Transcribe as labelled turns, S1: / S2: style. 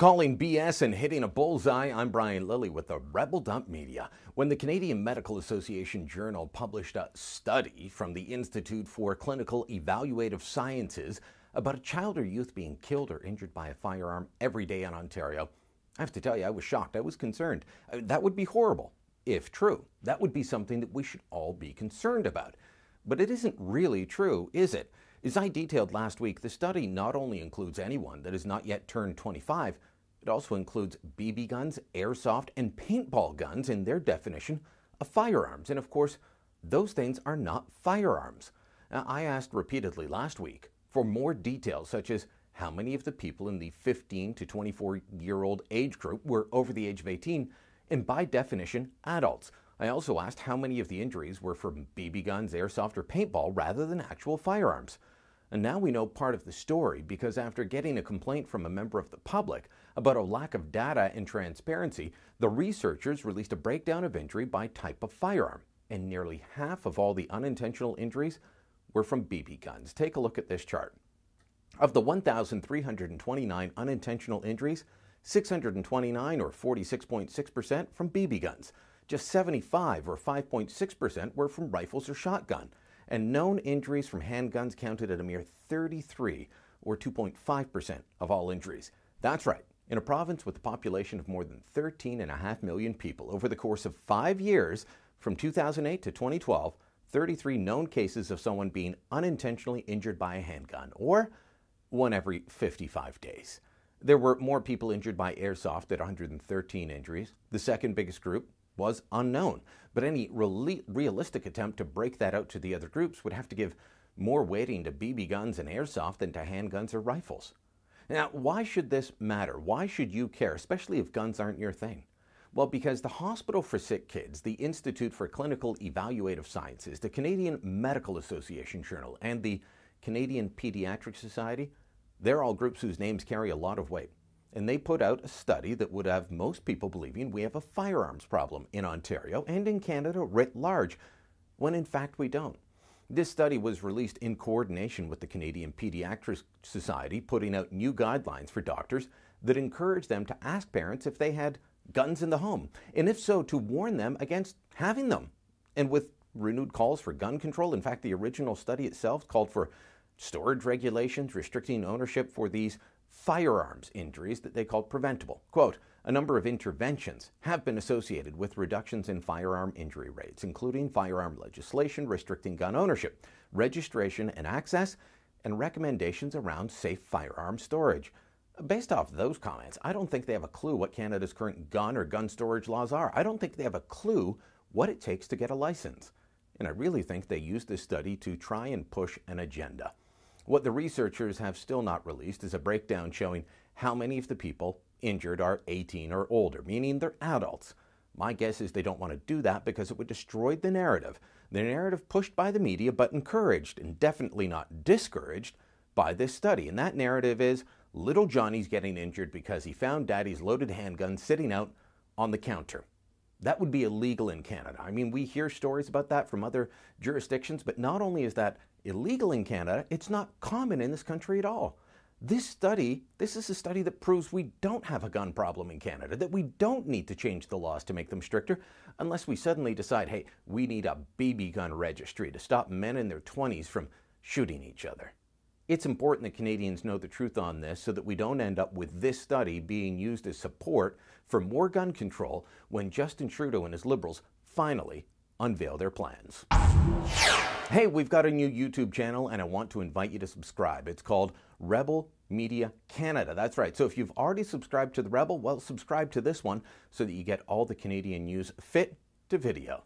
S1: Calling BS and hitting a bullseye, I'm Brian Lilly with the Rebel Dump Media. When the Canadian Medical Association Journal published a study from the Institute for Clinical Evaluative Sciences about a child or youth being killed or injured by a firearm every day in Ontario, I have to tell you, I was shocked. I was concerned. That would be horrible, if true. That would be something that we should all be concerned about. But it isn't really true, is it? As I detailed last week, the study not only includes anyone that has not yet turned 25, it also includes BB guns, airsoft, and paintball guns in their definition of firearms. And of course, those things are not firearms. Now, I asked repeatedly last week for more details, such as how many of the people in the 15 to 24-year-old age group were over the age of 18, and by definition, adults. I also asked how many of the injuries were from BB guns, airsoft, or paintball rather than actual firearms. And now we know part of the story because after getting a complaint from a member of the public about a lack of data and transparency, the researchers released a breakdown of injury by type of firearm. And nearly half of all the unintentional injuries were from BB guns. Take a look at this chart. Of the 1,329 unintentional injuries, 629 or 46.6% from BB guns. Just 75 or 5.6% were from rifles or shotgun. And known injuries from handguns counted at a mere 33 or 2.5% of all injuries. That's right. In a province with a population of more than 13.5 million people, over the course of 5 years, from 2008 to 2012, 33 known cases of someone being unintentionally injured by a handgun, or one every 55 days. There were more people injured by airsoft at 113 injuries. The second biggest group was unknown, but any realistic attempt to break that out to the other groups would have to give more weighting to BB guns and airsoft than to handguns or rifles. Now, why should this matter? Why should you care, especially if guns aren't your thing? Well, because the Hospital for Sick Kids, the Institute for Clinical Evaluative Sciences, the Canadian Medical Association Journal, and the Canadian Pediatric Society, they're all groups whose names carry a lot of weight. And they put out a study that would have most people believing we have a firearms problem in Ontario and in Canada writ large, when in fact we don't. This study was released in coordination with the Canadian Pediatric Society, putting out new guidelines for doctors that encourage them to ask parents if they had guns in the home, and if so, to warn them against having them. And with renewed calls for gun control, in fact, the original study itself called for storage regulations restricting ownership for these firearms injuries that they called preventable. Quote, a number of interventions have been associated with reductions in firearm injury rates, including firearm legislation restricting gun ownership, registration and access, and recommendations around safe firearm storage. Based off those comments, I don't think they have a clue what Canada's current gun or gun storage laws are. I don't think they have a clue what it takes to get a license. And I really think they used this study to try and push an agenda. What the researchers have still not released is a breakdown showing how many of the people injured are 18 or older, meaning they're adults. My guess is they don't want to do that because it would destroy the narrative pushed by the media but encouraged and definitely not discouraged by this study. And that narrative is little Johnny's getting injured because he found daddy's loaded handgun sitting out on the counter. That would be illegal in Canada. I mean, we hear stories about that from other jurisdictions, but not only is that illegal in Canada, it's not common in this country at all. This is a study that proves we don't have a gun problem in Canada, that we don't need to change the laws to make them stricter unless we suddenly decide, hey, we need a BB gun registry to stop men in their 20s from shooting each other. It's important that Canadians know the truth on this so that we don't end up with this study being used as support for more gun control when Justin Trudeau and his Liberals finally unveil their plans. Hey, we've got a new YouTube channel and I want to invite you to subscribe. It's called Rebel Media Canada. That's right. So if you've already subscribed to the Rebel, well, subscribe to this one so that you get all the Canadian news fit to video.